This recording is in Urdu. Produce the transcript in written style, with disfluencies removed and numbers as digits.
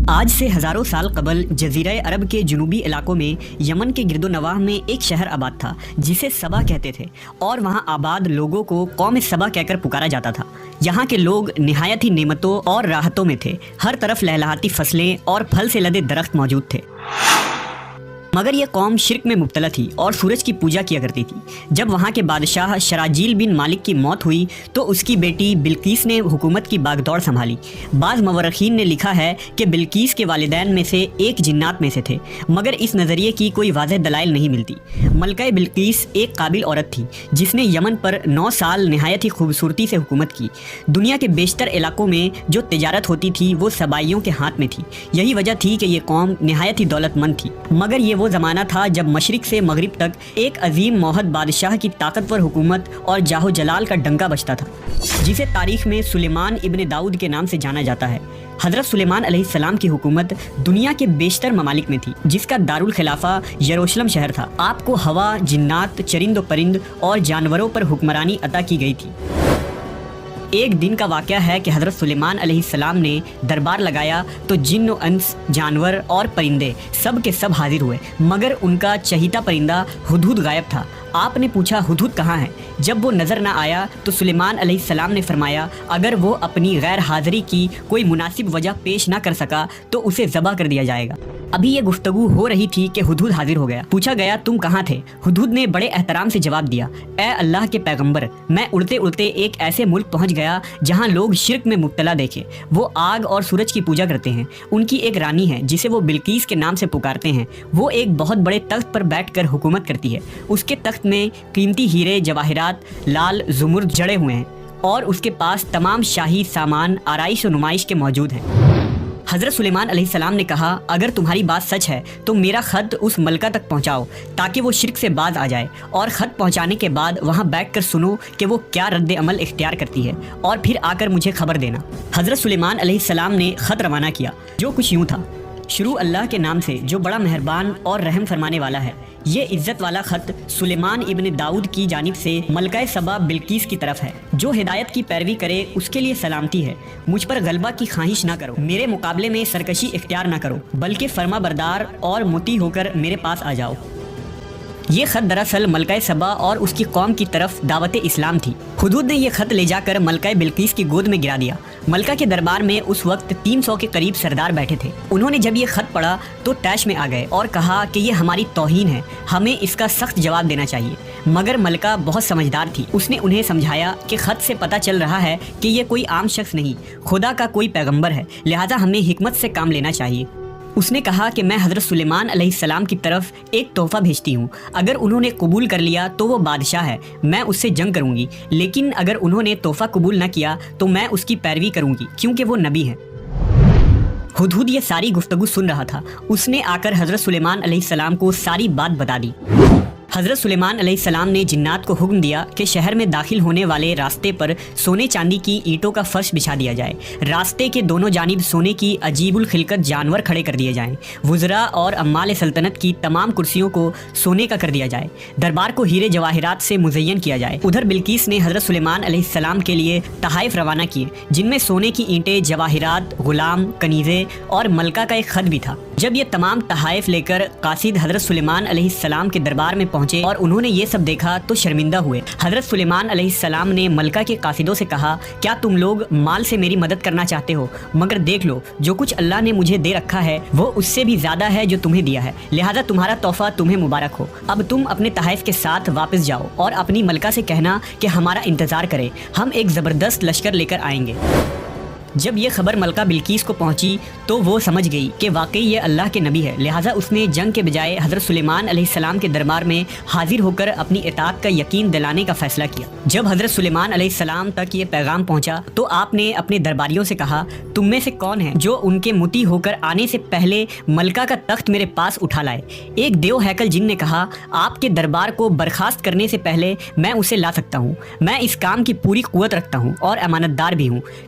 آج سے ہزاروں سال قبل جزیرہ عرب کے جنوبی علاقوں میں یمن کے گرد و نواح میں ایک شہر آباد تھا جسے سبا کہتے تھے، اور وہاں آباد لوگوں کو قوم سبا کہہ کر پکارا جاتا تھا۔ یہاں کے لوگ نہایت ہی نعمتوں اور راحتوں میں تھے، ہر طرف لہلہاتی فصلیں اور پھل سے لدے درخت موجود تھے۔ مگر یہ قوم شرک میں مبتلا تھی اور سورج کی پوجا کیا کرتی تھی۔ جب وہاں کے بادشاہ شراجیل بن مالک کی موت ہوئی تو اس کی بیٹی بلقیس نے حکومت کی باغ دوڑ سنبھالی۔ بعض مورخین نے لکھا ہے کہ بلقیس کے والدین میں سے ایک جنات میں سے تھے، مگر اس نظریے کی کوئی واضح دلائل نہیں ملتی۔ ملکہ بلقیس ایک قابل عورت تھی جس نے یمن پر 9 سال نہایت ہی خوبصورتی سے حکومت کی۔ دنیا کے بیشتر علاقوں میں جو تجارت ہوتی تھی وہ سبائیوں کے ہاتھ میں تھی۔ یہی وجہ تھی کہ یہ قوم نہایت ہی دولت مند تھی، مگر یہ وہ زمانہ تھا جب مشرق سے مغرب تک ایک عظیم موحد بادشاہ کی طاقتور حکومت اور جاہ و جلال کا ڈنکا بجتا تھا، جسے تاریخ میں سلیمان ابن داؤد کے نام سے جانا جاتا ہے۔ حضرت سلیمان علیہ السلام کی حکومت دنیا کے بیشتر ممالک میں تھی، جس کا دارالخلافہ یروشلم شہر تھا۔ آپ کو ہوا، جنات، چرند و پرند اور جانوروں پر حکمرانی عطا کی گئی تھی۔ ایک دن کا واقعہ ہے کہ حضرت سلیمان علیہ السلام نے دربار لگایا تو جن و انس، جانور اور پرندے سب کے سب حاضر ہوئے، مگر ان کا چہیتا پرندہ ہدہد غائب تھا۔ آپ نے پوچھا ہدہد کہاں ہے؟ جب وہ نظر نہ آیا تو سلیمان علیہ السلام نے فرمایا اگر وہ اپنی غیر حاضری کی کوئی مناسب وجہ پیش نہ کر سکا تو اسے ذبح کر دیا جائے گا۔ ابھی یہ گفتگو ہو رہی تھی کہ ہدہد حاضر ہو گیا۔ پوچھا گیا تم کہاں تھے؟ ہدہد نے بڑے احترام سے جواب دیا، اے اللہ کے پیغمبر، میں اڑتے اڑتے ایک ایسے ملک پہنچ گیا جہاں لوگ شرک میں مبتلا دیکھے۔ وہ آگ اور سورج کی پوجا کرتے ہیں۔ ان کی ایک رانی ہے جسے وہ بلقیس کے نام سے پکارتے ہیں۔ وہ ایک بہت بڑے تخت پر بیٹھ کر حکومت کرتی ہے۔ اس کے تخت میں قیمتی ہیرے جواہرات لال زمرد جڑے ہوئے ہیں، اور اس کے پاس تمام شاہی سامان آرائش و نمائش کے موجود ہیں۔ حضرت سلیمان علیہ السلام نے کہا اگر تمہاری بات سچ ہے تو میرا خط اس ملکہ تک پہنچاؤ تاکہ وہ شرک سے باز آ جائے، اور خط پہنچانے کے بعد وہاں بیٹھ کر سنو کہ وہ کیا رد عمل اختیار کرتی ہے، اور پھر آ کر مجھے خبر دینا۔ حضرت سلیمان علیہ السلام نے خط روانہ کیا جو کچھ یوں تھا، شروع اللہ کے نام سے جو بڑا مہربان اور رحم فرمانے والا ہے۔ یہ عزت والا خط سلیمان ابن داؤد کی جانب سے ملکہ سبا بلقیس کی طرف ہے۔ جو ہدایت کی پیروی کرے اس کے لیے سلامتی ہے۔ مجھ پر غلبہ کی خواہش نہ کرو، میرے مقابلے میں سرکشی اختیار نہ کرو، بلکہ فرما بردار اور مطیع ہو کر میرے پاس آ جاؤ۔ یہ خط دراصل ملکہ سبا اور اس کی قوم کی طرف دعوت اسلام تھی۔ ہدہد نے یہ خط لے جا کر ملکہ بلقیس کی گود میں گرا دیا۔ ملکہ کے دربار میں اس وقت 300 کے قریب سردار بیٹھے تھے۔ انہوں نے جب یہ خط پڑھا تو طیش میں آ گئے اور کہا کہ یہ ہماری توہین ہے، ہمیں اس کا سخت جواب دینا چاہیے۔ مگر ملکہ بہت سمجھدار تھی، اس نے انہیں سمجھایا کہ خط سے پتہ چل رہا ہے کہ یہ کوئی عام شخص نہیں، خدا کا کوئی پیغمبر ہے، لہٰذا ہمیں حکمت سے کام لینا چاہیے۔ اس نے کہا کہ میں حضرت سلیمان علیہ السلام کی طرف ایک تحفہ بھیجتی ہوں، اگر انہوں نے قبول کر لیا تو وہ بادشاہ ہے، میں اس سے جنگ کروں گی، لیکن اگر انہوں نے تحفہ قبول نہ کیا تو میں اس کی پیروی کروں گی کیونکہ وہ نبی ہیں۔ ہدہد یہ ساری گفتگو سن رہا تھا۔ اس نے آ کر حضرت سلیمان علیہ السلام کو ساری بات بتا دی۔ حضرت سلیمان علیہ السلام نے جنات کو حکم دیا کہ شہر میں داخل ہونے والے راستے پر سونے چاندی کی اینٹوں کا فرش بچھا دیا جائے، راستے کے دونوں جانب سونے کی عجیب الخلقت جانور کھڑے کر دیے جائیں، وزراء اور عمال سلطنت کی تمام کرسیوں کو سونے کا کر دیا جائے، دربار کو ہیرے جواہرات سے مزین کیا جائے۔ ادھر بلقیس نے حضرت سلیمان علیہ السلام کے لیے تحائف روانہ کیے، جن میں سونے کی اینٹیں، جواہرات، غلام، کنیزیں اور ملکہ کا ایک خط بھی تھا۔ جب یہ تمام تحائف لے کر قاصد حضرت سلیمان علیہ السلام کے دربار میں پہنچے اور انہوں نے یہ سب دیکھا تو شرمندہ ہوئے۔ حضرت سلیمان علیہ السلام نے ملکہ کے قاصدوں سے کہا کیا تم لوگ مال سے میری مدد کرنا چاہتے ہو؟ مگر دیکھ لو جو کچھ اللہ نے مجھے دے رکھا ہے وہ اس سے بھی زیادہ ہے جو تمہیں دیا ہے، لہٰذا تمہارا تحفہ تمہیں مبارک ہو۔ اب تم اپنے تحائف کے ساتھ واپس جاؤ اور اپنی ملکہ سے کہنا کہ ہمارا انتظار کرے، ہم ایک زبردست لشکر لے کر آئیں گے۔ جب یہ خبر ملکہ بلقیس کو پہنچی تو وہ سمجھ گئی کہ واقعی یہ اللہ کے نبی ہے، لہٰذا اس نے جنگ کے بجائے حضرت سلیمان علیہ السلام کے دربار میں حاضر ہو کر اپنی اطاعت کا یقین دلانے کا فیصلہ کیا۔ جب حضرت سلیمان علیہ السلام تک یہ پیغام پہنچا تو آپ نے اپنے درباریوں سے کہا تم میں سے کون ہے جو ان کے مطیع ہو کر آنے سے پہلے ملکہ کا تخت میرے پاس اٹھا لائے؟ ایک دیو ہیکل جن نے کہا آپ کے دربار کو برخاست کرنے سے پہلے میں اسے لا سکتا ہوں، میں اس کام کی پوری قوت رکھتا ہوں اور امانت دار بھی ہوں۔